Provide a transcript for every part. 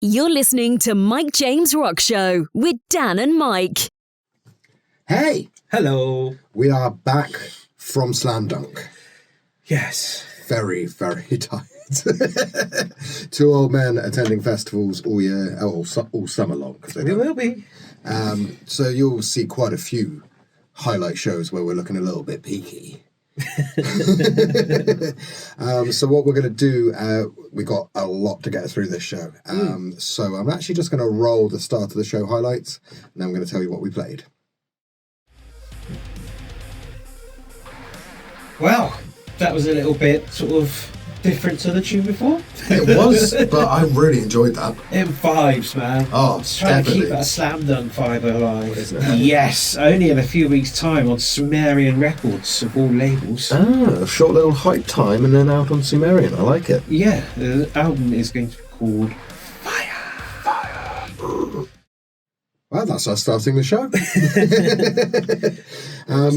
You're listening to Mike James Rock Show with Dan and Mike. Hey! Hello. We are back from Slamdunk. Yes. Very, very tired. Two old men attending festivals all year, all summer long. We will be. So you'll see quite a few highlight shows where we're looking a little bit peaky. So what we're going to do, we got a lot to get through this show. So I'm actually just going to roll the start of the show highlights, and then I'm going to tell you what we played. Well, that was a little bit sort of different to the tune before. It was, but I really enjoyed that. It vibes, man. Oh, just trying to keep that slam dunk vibe alive. Yes, only in a few weeks' time on Sumerian Records of all labels. Ah, a short little hype time and then out on Sumerian. I like it. Yeah, the album is going to be called Fire. Well, that's us starting the show.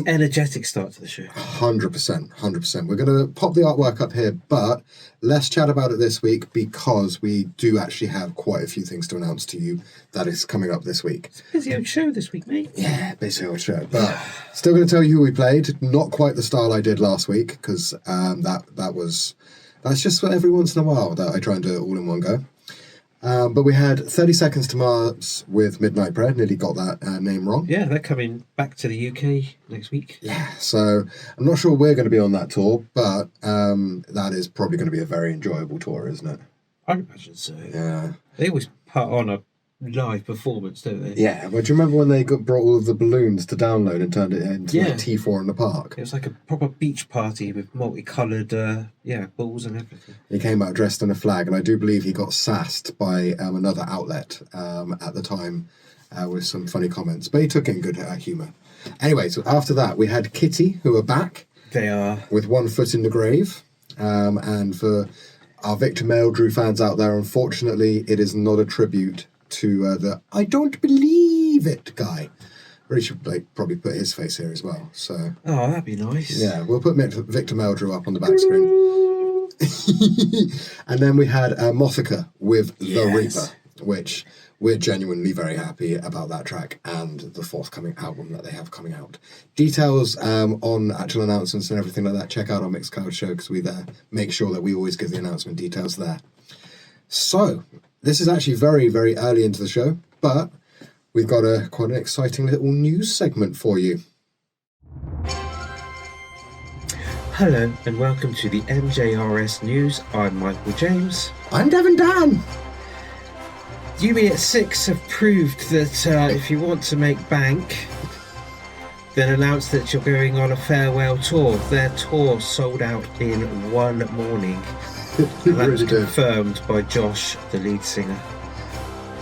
Energetic start to the show. 100%. We're going to pop the artwork up here, but let's chat about it this week because we do actually have quite a few things to announce to you that is coming up this week. It's a busy old show this week, mate. Yeah, busy old show. But still going to tell you who we played. Not quite the style I did last week because that's just every once in a while that I try and do it all in one go. But we had 30 Seconds to Mars with Midnight Prayer. Nearly got that name wrong. Yeah, they're coming back to the UK next week. Yeah, so I'm not sure we're going to be on that tour, but that is probably going to be a very enjoyable tour, isn't it? I imagine so. Yeah. They always put on a live performance, don't they? Yeah, well, do you remember when they brought all of the balloons to download and turned it into like T4 in the park? It was like a proper beach party with multicoloured balls and everything. He came out dressed in a flag, and I do believe he got sassed by another outlet at the time with some funny comments, but he took it in good humour. Anyway, so after that, we had KITTIE, who are back. They are. With One Foot in the Grave. And for our Victor Meldrew fans out there, unfortunately, it is not a tribute to the I don't believe it guy. Really should probably put his face here as well. So that'd be nice. Yeah, we'll put Victor Meldrew up on the back screen. And then we had MOTHICA with The Reaper, which we're genuinely very happy about that track and the forthcoming album that they have coming out. Details on actual announcements and everything like that, check out our Mixcloud show because we there make sure that we always give the announcement details there. So this is actually very, very early into the show, but we've got quite an exciting little news segment for you. Hello and welcome to the MJRS News. I'm Michael James. I'm Devin Dan. UB6 have proved that if you want to make bank, then announce that you're going on a farewell tour. Their tour sold out in one morning. And that was confirmed by Josh, the lead singer.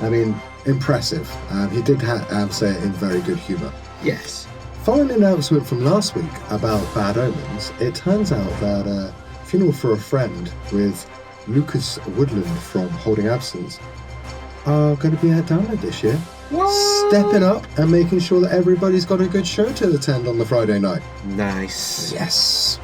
I mean, impressive. He did say it in very good humour. Yes. Following an announcement from last week about Bad Omens, it turns out that Funeral for a Friend with Lucas Woodland from Holding Absence are going to be at Download this year. What? Stepping up and making sure that everybody's got a good show to attend on the Friday night. Nice. Yes.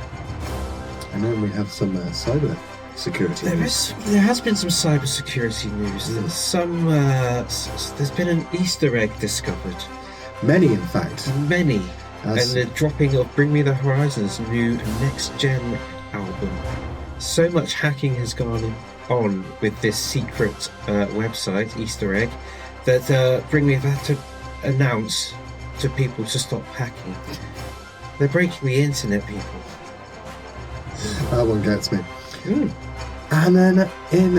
And then we have some cyber security news. There has been some cyber security news. There's been an Easter egg discovered. Many, in fact. Many. And the dropping of Bring Me the Horizon's new Next Gen album. So much hacking has gone on with this secret website, Easter egg, that Bring Me had to announce to people to stop hacking. They're breaking the internet, people. That one gets me. And then in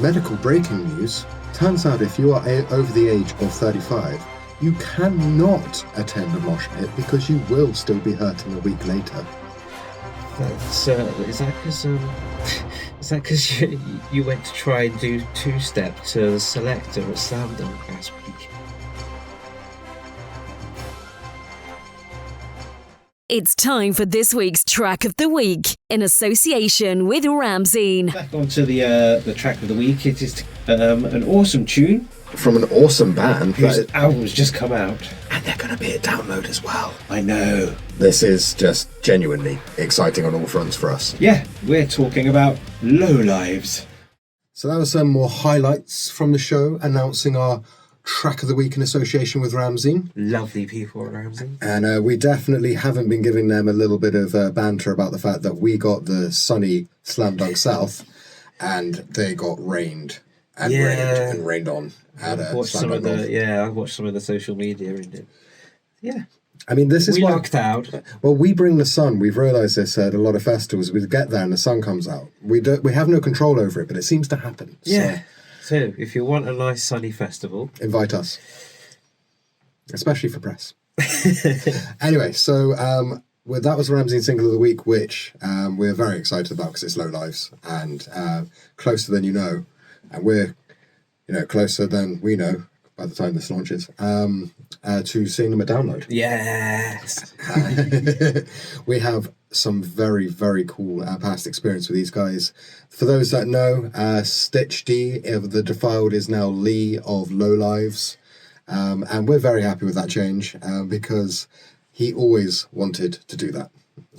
medical breaking news, turns out if you are over the age of 35, you cannot attend a mosh pit because you will still be hurting a week later. That's is that because you went to try and do two-step to the selector at Slamdunk last week? It's time for this week's Track of the Week in association with Ramseen. Back onto the track of the week. It is an awesome tune from an awesome band whose album's just come out, and they're going to be at Download as well. I know. This is just genuinely exciting on all fronts for us. Yeah, we're talking about Low Lives. So that was some more highlights from the show, announcing our track of the week in association with Ramsey. Lovely people at Ramsey. And we definitely haven't been giving them a little bit of banter about the fact that we got the sunny Slam Dunk South and they got rained and rained on. I watched some of the social media and it. Yeah. I mean, this is we lucked out. Well, we bring the sun. We've realised this at a lot of festivals. We get there and the sun comes out. We have no control over it, but it seems to happen. Yeah. So if you want a nice sunny festival, invite us, especially for press. Anyway, so that was Ramsey single of the week, which we're very excited about because it's Low Lives and closer than you know, and we're closer than we know by the time this launches, to seeing them at Download. Yes. We have some very, very cool past experience with these guys. For those that know, Stitch D of The Defiled is now Lee of Low Lives. And we're very happy with that change because he always wanted to do that.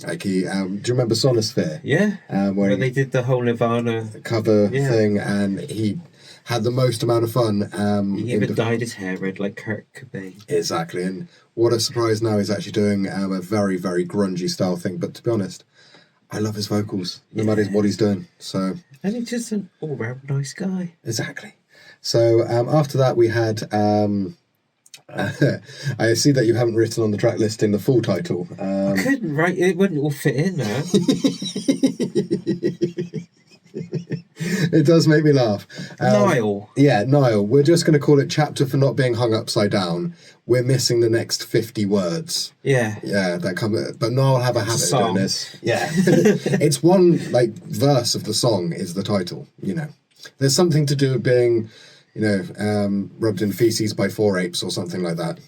Like do you remember Sonosphere? Yeah. Where they did the whole Nirvana cover thing, and he had the most amount of fun. He even dyed his hair red like Kurt Cobain. Exactly, and what a surprise now he's actually doing a very, very grungy style thing. But to be honest, I love his vocals, no matter what he's doing. So, and he's just an all-round nice guy. Exactly. So after that we had... I see that you haven't written on the track listing the full title. I couldn't write it; wouldn't all fit in there. It does make me laugh. Niall. Yeah, Niall. We're just going to call it Chapter for Not Being Hung Upside Down. We're missing the next 50 words. Yeah. Yeah, that come. But Niall have a habit of doing this. Yeah. It's one verse of the song is the title. There's something to do with being, rubbed in feces by 4 apes or something like that.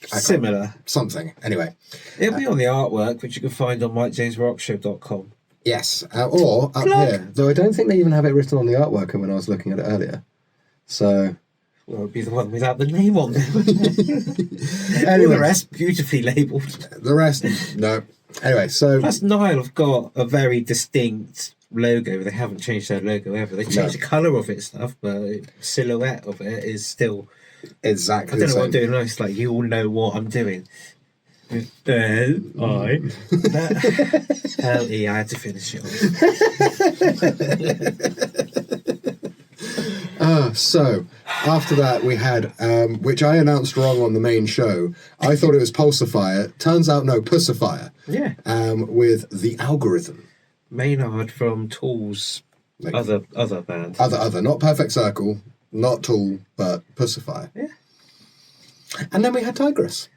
Similar. Something. Anyway. It'll be on the artwork, which you can find on MikeJamesRockShow.com. Yes, or up here. Though I don't think they even have it written on the artwork when I was looking at it earlier. So... Well, it would be the one without the name on there. Anyway, the rest beautifully labelled. The rest, no. Anyway, so... Plus, Nile have got a very distinct logo. They haven't changed their logo ever. They changed the colour of it and stuff, but the silhouette of it is still... Exactly I don't know what I'm doing now. It's like, you all know what I'm doing. I had to finish it off. So after that we had which I announced wrong on the main show. I thought it was PUSCIFER. Turns out no, PUSCIFER. Yeah. With The Algorithm. Maynard from Tool's other band. Other, not Perfect Circle, not Tool, but PUSCIFER. Yeah. And then we had Tigress.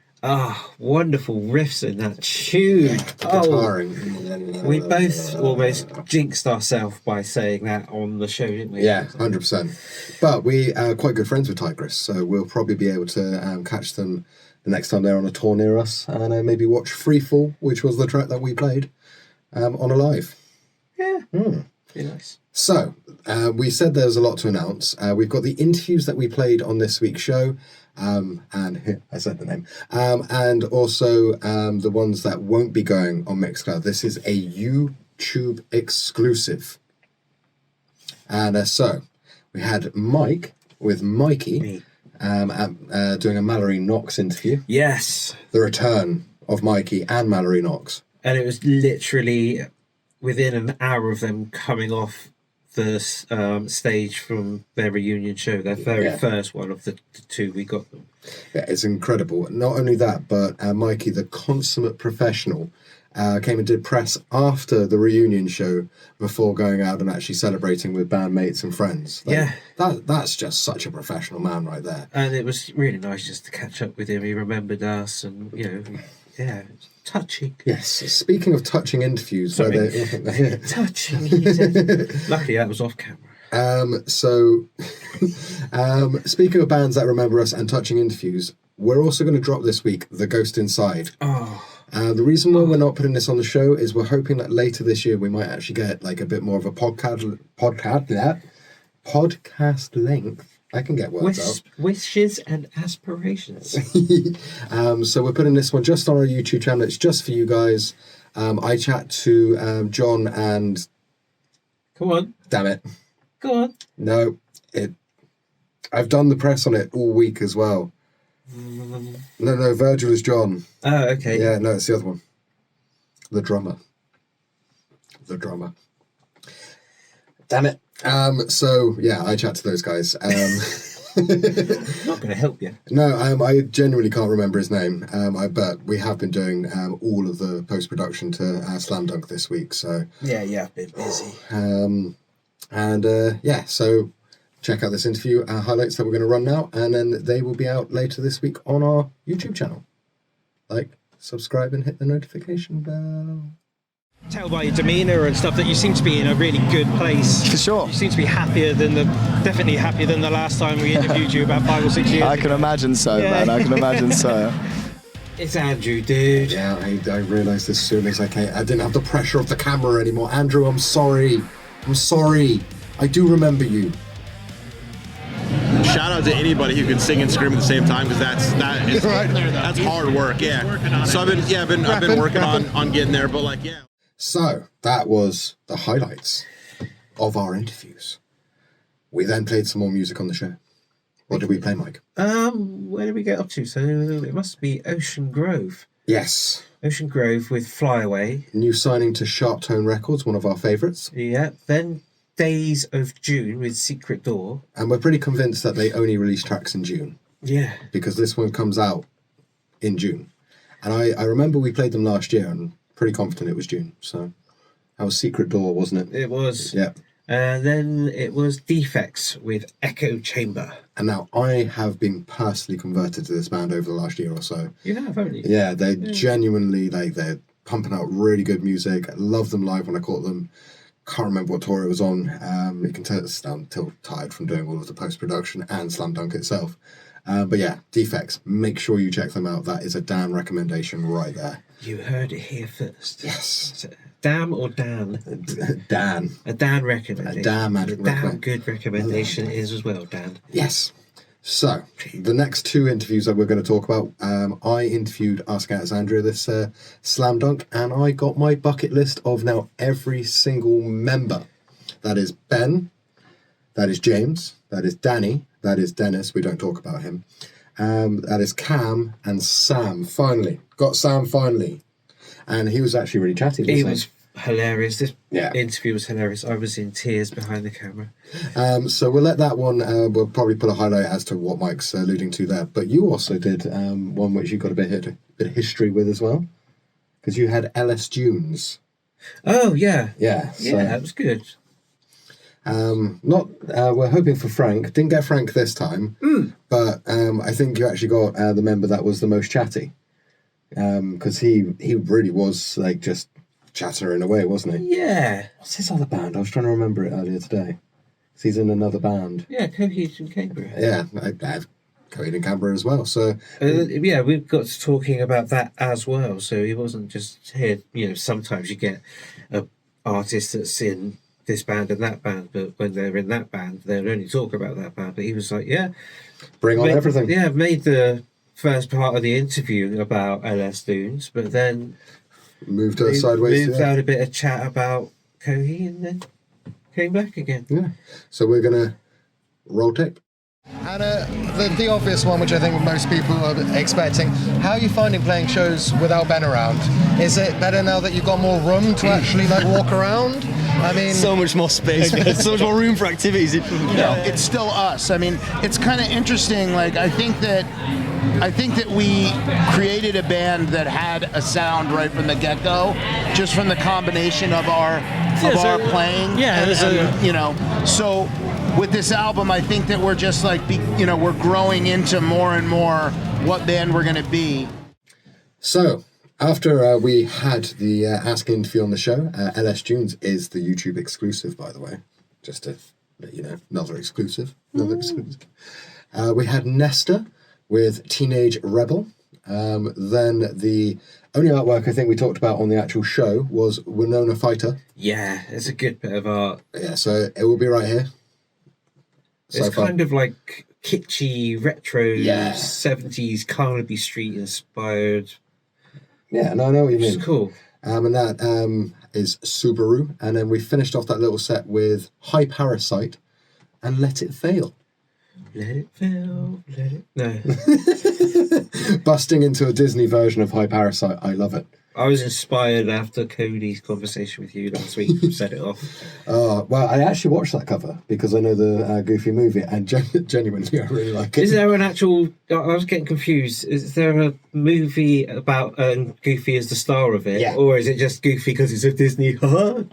Wonderful riffs in that tune. Guitaring. We both almost jinxed ourselves by saying that on the show, didn't we? Yeah, 100%. But we are quite good friends with Tigress, so we'll probably be able to catch them the next time they're on a tour near us, and maybe watch FREEFALL, which was the track that we played, on a live. Yeah. Be nice. So, we said there's a lot to announce. We've got the interviews that we played on this week's show. And I said the name, and also the ones that won't be going on Mixcloud. This is a YouTube exclusive. And so we had Mike with Mikey doing a Mallory Knox interview. Yes, the return of Mikey and Mallory Knox, and it was literally within an hour of them coming off the stage from their reunion show, their very first one of the 2 we got them. Yeah, it's incredible. Not only that, but Mikey, the consummate professional, came and did press after the reunion show before going out and actually celebrating with bandmates and friends. That's just such a professional man right there. And it was really nice just to catch up with him. He remembered us, and touching. Yes. Speaking of touching interviews, touching. Luckily, that was off camera. Speaking of bands that remember us and touching interviews, we're also going to drop this week The Ghost Inside. The reason why we're not putting this on the show is we're hoping that later this year we might actually get a bit more of a podcast length. I can get words out. Wishes and aspirations. So we're putting this one just on our YouTube channel. It's just for you guys. I chat to John and... Come on. Damn it. Go on. No, I've done the press on it all week as well. No, Virgil is John. Oh, okay. Yeah, no, it's the other one. The drummer. Damn it. So yeah, I chat to those guys. Not going to help you. No, I genuinely can't remember his name. But we have been doing all of the post-production to Slam Dunk this week. So Yeah, I've been busy. So check out this interview highlights that we're going to run now, and then they will be out later this week on our YouTube channel. Like, subscribe, and hit the notification bell. Tell by your demeanour and stuff that you seem to be in a really good place. For sure. You seem to be definitely happier than the last time we interviewed you about 5 or 6 years I can imagine so, man. I can imagine so. It's Andrew, dude. Yeah, I realised as soon as I came. I didn't have the pressure of the camera anymore. Andrew, I'm sorry. I do remember you. Shout out to anybody who can sing and scream at the same time, because that's hard work. Yeah. So I've been working on getting there, but like, yeah. So that was the highlights of our interviews. We then played some more music on the show. What did we play, Mike? Where did we get up to? So it must be Ocean Grove. Yes. Ocean Grove with Fly Away. New signing to Sharp Tone Records, one of our favourites. Yeah. Then Days of June with Secret Door. And we're pretty convinced that they only release tracks in June. Yeah. Because this one comes out in June. And I remember we played them last year and pretty confident it was June. So that was Secret Door, wasn't it? It was. Yeah. Then it was Defects with Echo Chamber. And now I have been personally converted to this band over the last year or so. You have, haven't you? Yeah, they genuinely, they're pumping out really good music. I love them live when I caught them. Can't remember what tour it was on. You can tell I'm still tired from doing all of the post-production and Slam Dunk itself. But yeah, Defects, make sure you check them out. That is a Dan recommendation right there. You heard it here first. Yes. So, Damn or Dan? Dan. A Dan recommendation. A damn good recommendation is as well, Dan. Yes. So, the next two interviews that we're going to talk about, I interviewed Ask Out Andrea this Slam Dunk, and I got my bucket list of now every single member. That is Ben, that is James, that is Danny, that is Dennis, we don't talk about him, that is Cam, and Sam, finally. Got Sam finally. And he was actually really chatty. He was hilarious. This Yeah. interview was hilarious. I was in tears behind the camera. So we'll let that one, we'll probably put a highlight as to what Mike's alluding to there. But you also did one which you got a bit of history with as well. Because you had LS Dunes. Oh, yeah. Yeah. So, Yeah, that was good. we're hoping for Frank. Didn't get Frank this time. But I think you actually got the member that was the most chatty. Because he really was like just chattering away, wasn't he? Yeah. What's his other band? I was trying to remember it earlier today. He's in another band. Yeah, Coheed and Cambria. Yeah, I have Coheed and Cambria as well. So yeah, we've got to talking about that as well. So he wasn't just here. You know, sometimes you get an artist that's in this band and that band, but when they're in that band, they'll only talk about that band. But he was like, yeah, bring on everything. Yeah, made the first part of the interview about LS Dunes, but then moved to sideways. Moved out a bit of chat about Coheed and then came back again. Yeah. So we're gonna roll tape. And the obvious one, which I think most people are expecting, how are you finding playing shows without Ben around? Is it better now that you've got more room to actually like walk around? I mean, so much more space, so much more room for activities. It's still us. I mean, it's kind of interesting. Like, I think that we created a band that had a sound right from the get-go, just from the combination of our playing. Yeah, So with this album, I think that we're just like, we're growing into more and more what band we're going to be. So after we had the Ask interview on the show, LS Dunes is the YouTube exclusive, by the way. Just to let you know, another exclusive. We had Nestor with Teenage Rebel. Then the only artwork I think we talked about on the actual show was Winona Fighter. Yeah, it's a good bit of art. Yeah, so it will be right here. It's kind of like kitschy, retro, 70s Carnaby Street inspired. Yeah, no, I know what you mean. It's cool. And that is Subaru. And then we finished off that little set with High Parasite and let it fail. Let it fail, let it... No. Busting into a Disney version of High Parasite. I love it. I was inspired after Cody's conversation with you last week to set it off. Well, I actually watched that cover because I know the Goofy movie, and genuinely, I really like it. Is there an actual... I was getting confused. Is there a movie about Goofy as the star of it? Yeah. Or is it just Goofy because it's a Disney... No,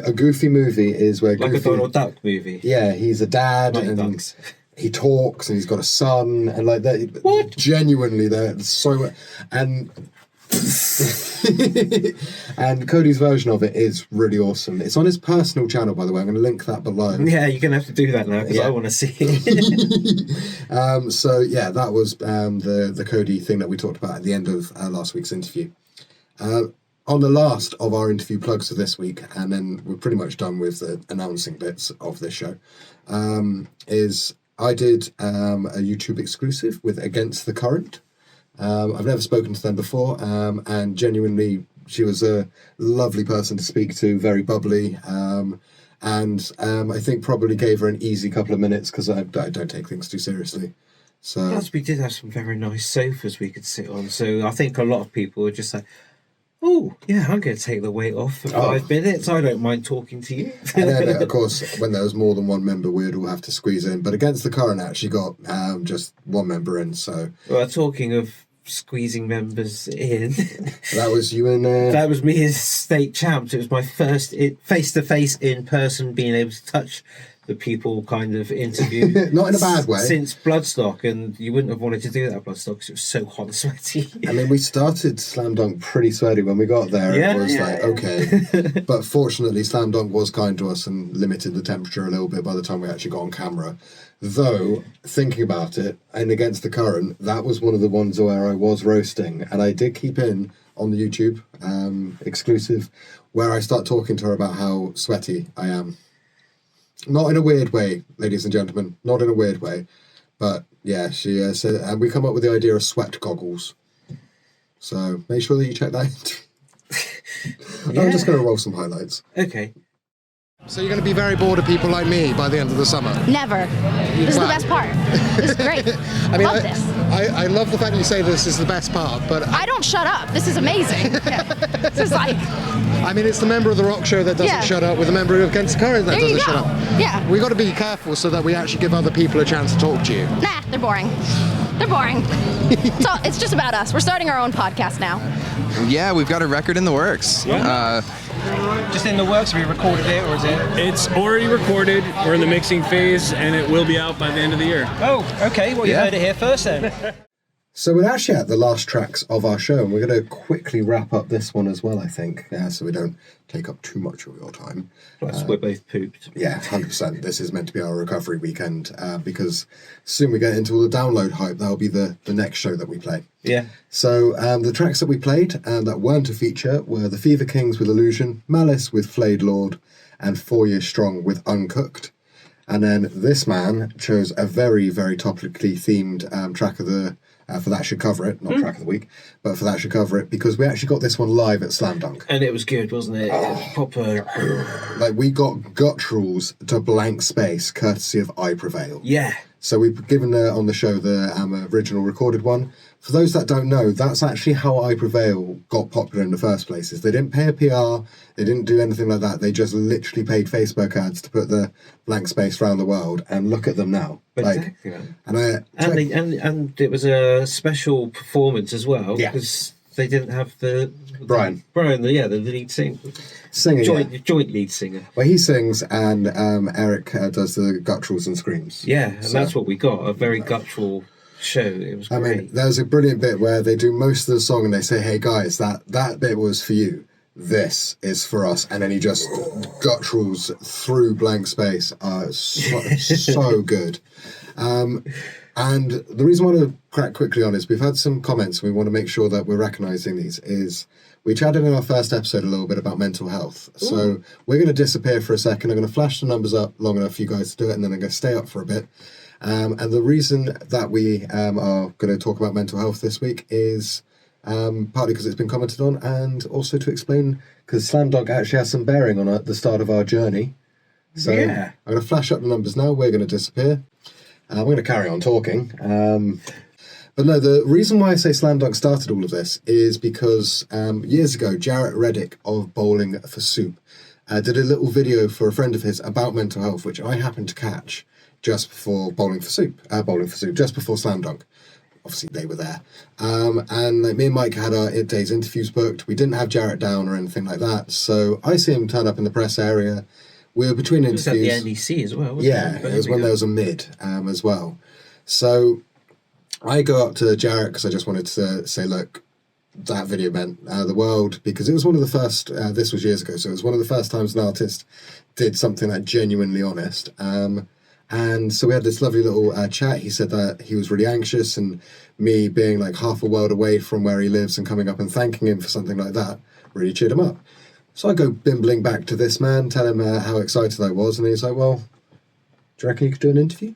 a Goofy movie is where like Goofy... a Donald Duck movie? Yeah, he's a dad, Like and ducks. he talks, and he's got a son, and like that. What? Genuinely, they're so... And... and Cody's version of it is really awesome. It's on his personal channel, by the way. I'm going to link that below. Yeah, you're going to have to do that now because Yeah. I want to see it. So yeah, that was the Cody thing that we talked about at the end of last week's interview. On the last of our interview plugs for this week, and then we're pretty much done with the announcing bits of this show, is I did a YouTube exclusive with Against the Current. I've never spoken to them before, and genuinely, she was a lovely person to speak to, very bubbly, and I think probably gave her an easy couple of minutes because I don't take things too seriously. So Plus, we did have some very nice sofas we could sit on, so I think a lot of people were just like, oh, yeah, I'm going to take the weight off for 5 minutes. I don't mind talking to you. And then, of course, when there was more than one member, we'd all have to squeeze in. But Against the Current actually got just one member in, so... Well, talking of squeezing members in... That was you and... That was me as state champs. It was my first face-to-face in-person being able to touch the people kind of interview. Not in a bad way. Since Bloodstock, and you wouldn't have wanted to do that Bloodstock because it was so hot and sweaty. I mean, we started Slam Dunk pretty sweaty when we got there. Yeah, It was yeah, like, yeah. okay. But fortunately, Slam Dunk was kind to us and limited the temperature a little bit by the time we actually got on camera. Though, thinking about it, and Against the Current, that was one of the ones where I was roasting. And I did keep in on the YouTube exclusive where I start talking to her about how sweaty I am. Not in a weird way, ladies and gentlemen. Not in a weird way. But yeah, she said, and we come up with the idea of sweat goggles. So make sure that you check that out. I'm just going to roll some highlights. Okay. So you're going to be very bored of people like me by the end of the summer? Never. This is the best part. This is great. I mean, love this. I love the fact that you say this is the best part, but... I don't shut up. This is amazing. Yeah. This is like... I mean, it's the member of the rock show that doesn't shut up with the member of Against the Current that There you doesn't go. shut up. Yeah. We've got to be careful so that we actually give other people a chance to talk to you. Nah, they're boring. They're boring. It's just about us. We're starting our own podcast now. Yeah, we've got a record in the works. Just in the works, have you recorded it, or is it? It's already recorded. We're in the mixing phase, and it will be out by the end of the year. Oh, okay. Well, you heard it here first then. So we're actually at the last tracks of our show, and we're going to quickly wrap up this one as well, I think, so we don't take up too much of your time. Plus, we're both pooped. Yeah, 100%. This is meant to be our recovery weekend, because soon we get into all the download hype. That'll be the next show that we play. Yeah. So the tracks that we played that weren't a feature were the Fever Kings with Illusion, Malice with Flayed Lord, and 4 Years Strong with Uncooked. And then this man chose a very, very topically themed track of the... for That Should Cover It, not track of the week, but for That Should Cover It, because we actually got this one live at Slam Dunk. And it was good, wasn't it? It was proper... Like, we got gutturals to blank space, courtesy of I Prevail. Yeah. So we've given on the show the original recorded one. For those that don't know, that's actually how I Prevail got popular in the first place. Is they didn't pay a PR, they didn't do anything like that. They just literally paid Facebook ads to put the blank space around the world, and look at them now. Exactly. Like, And it was a special performance as well. Yeah. Because they didn't have the Brian, the lead singer. Joint lead singer. Well, he sings, and Eric does the gutturals and screams. Yeah, and that's what we got, a very guttural show. It was great. I mean, there's a brilliant bit where they do most of the song and they say, hey guys, that bit was for you. This is for us. And then he just gutturals through blank space. So good. And the reason I want to crack quickly on is we've had some comments, and we want to make sure that we're recognising these, is we chatted in our first episode a little bit about mental health. Ooh. So we're going to disappear for a second. I'm going to flash the numbers up long enough for you guys to do it, and then I'm going to stay up for a bit. And the reason that we are going to talk about mental health this week is partly because it's been commented on, and also to explain, because Slam Dunk actually has some bearing on the start of our journey. So I'm going to flash up the numbers now. We're going to disappear. We're going to carry on talking. But no, the reason why I say Slam Dunk started all of this is because years ago, Jarrett Reddick of Bowling for Soup did a little video for a friend of his about mental health, which I happened to catch just before Bowling for Soup, just before Slam Dunk. Obviously, they were there. And like, me and Mike had our DAZE interviews booked. We didn't have Jarrett down or anything like that. So I see him turn up in the press area. We were between interviews. It was at the NEC as well, wasn't it? It was when there was a mid as well. So I go up to Jarrett because I just wanted to say, look, that video meant the world, because it was one of the first, this was years ago, so it was one of the first times an artist did something that genuinely honest. And so we had this lovely little chat. He said that he was really anxious, and me being like half a world away from where he lives and coming up and thanking him for something like that really cheered him up. So I go bimbling back to this man, tell him how excited I was, and he's like, well, do you reckon you could do an interview?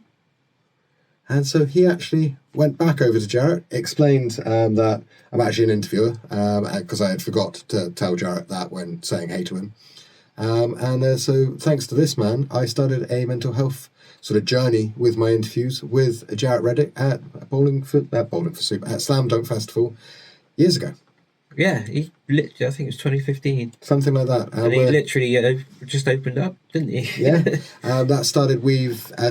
And so he actually went back over to Jarrett, explained that I'm actually an interviewer, because I had forgot to tell Jarrett that when saying hey to him. So thanks to this man, I started a mental health sort of journey with my interviews with Jarrett Reddick at Bowling for Soup at Slam Dunk Festival years ago. Yeah, he literally, I think it was 2015. Something like that. And he literally just opened up, didn't he? Yeah. That started,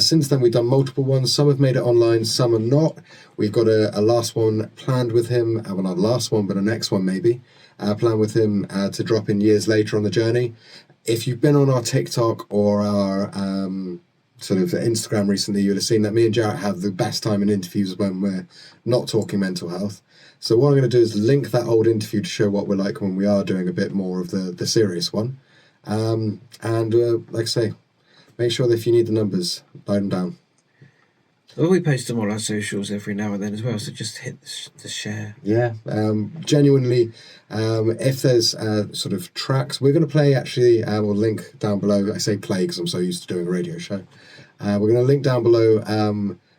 since then we've done multiple ones. Some have made it online, some are not. We've got a last one planned with him. Well, not a last one, but a next one maybe. Planned with him to drop in years later on the journey. If you've been on our TikTok or our sort of Instagram recently, you'd have seen that me and Jarrett have the best time in interviews when we're not talking mental health. So what I'm going to do is link that old interview to show what we're like when we are doing a bit more of the serious one. Like I say, make sure that if you need the numbers, write them down. Well, we post them on our socials every now and then as well, so just hit the share. Yeah, genuinely, if there's sort of tracks, we're going to play actually, we'll link down below. I say play because I'm so used to doing a radio show. We're going to link down below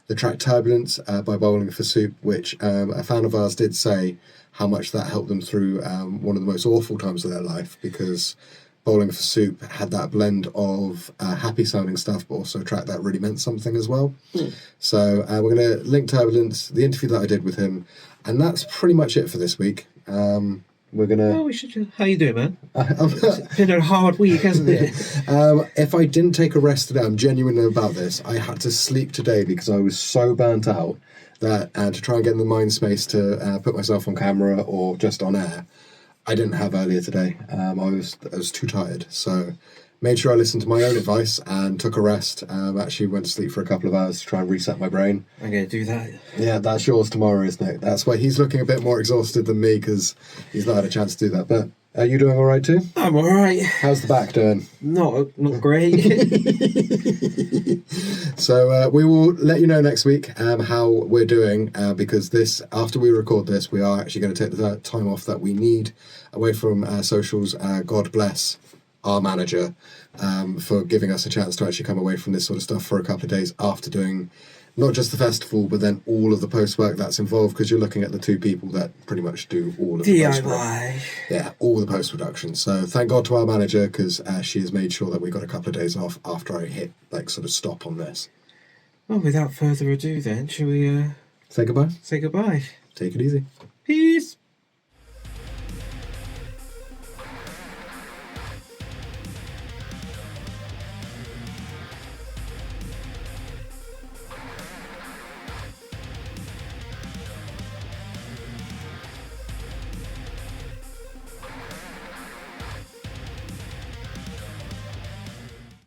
the track Turbulence by Bowling for Soup, which a fan of ours did say how much that helped them through one of the most awful times of their life, because Bowling for Soup had that blend of happy sounding stuff, but also a track that really meant something as well. So we're going to link Turbulence, the interview that I did with him, and that's pretty much it for this week. We're going to... Well, we should... How you doing, man? It's been a hard week, hasn't it? If I didn't take a rest today, I'm genuine about this. I had to sleep today because I was so burnt out that to try and get in the mind space to put myself on camera or just on air, I didn't have earlier today. I was too tired, so made sure I listened to my own advice and took a rest. Actually went to sleep for a couple of hours to try and reset my brain. I'm going to do that. Yeah, that's yours tomorrow, isn't it? That's why he's looking a bit more exhausted than me, because he's not had a chance to do that. But are you doing all right too? I'm all right. How's the back doing? Not great. So we will let you know next week how we're doing, because after we record this, we are actually going to take the time off that we need away from socials. God bless our manager for giving us a chance to actually come away from this sort of stuff for a couple of days after doing not just the festival, but then all of the post work that's involved, because you're looking at the two people that pretty much do all of the DIY. Yeah, all the post production. So thank God to our manager, because she has made sure that we got a couple of days off after I hit sort of stop on this. Well, without further ado then, shall we say goodbye? Say goodbye. Take it easy. Peace.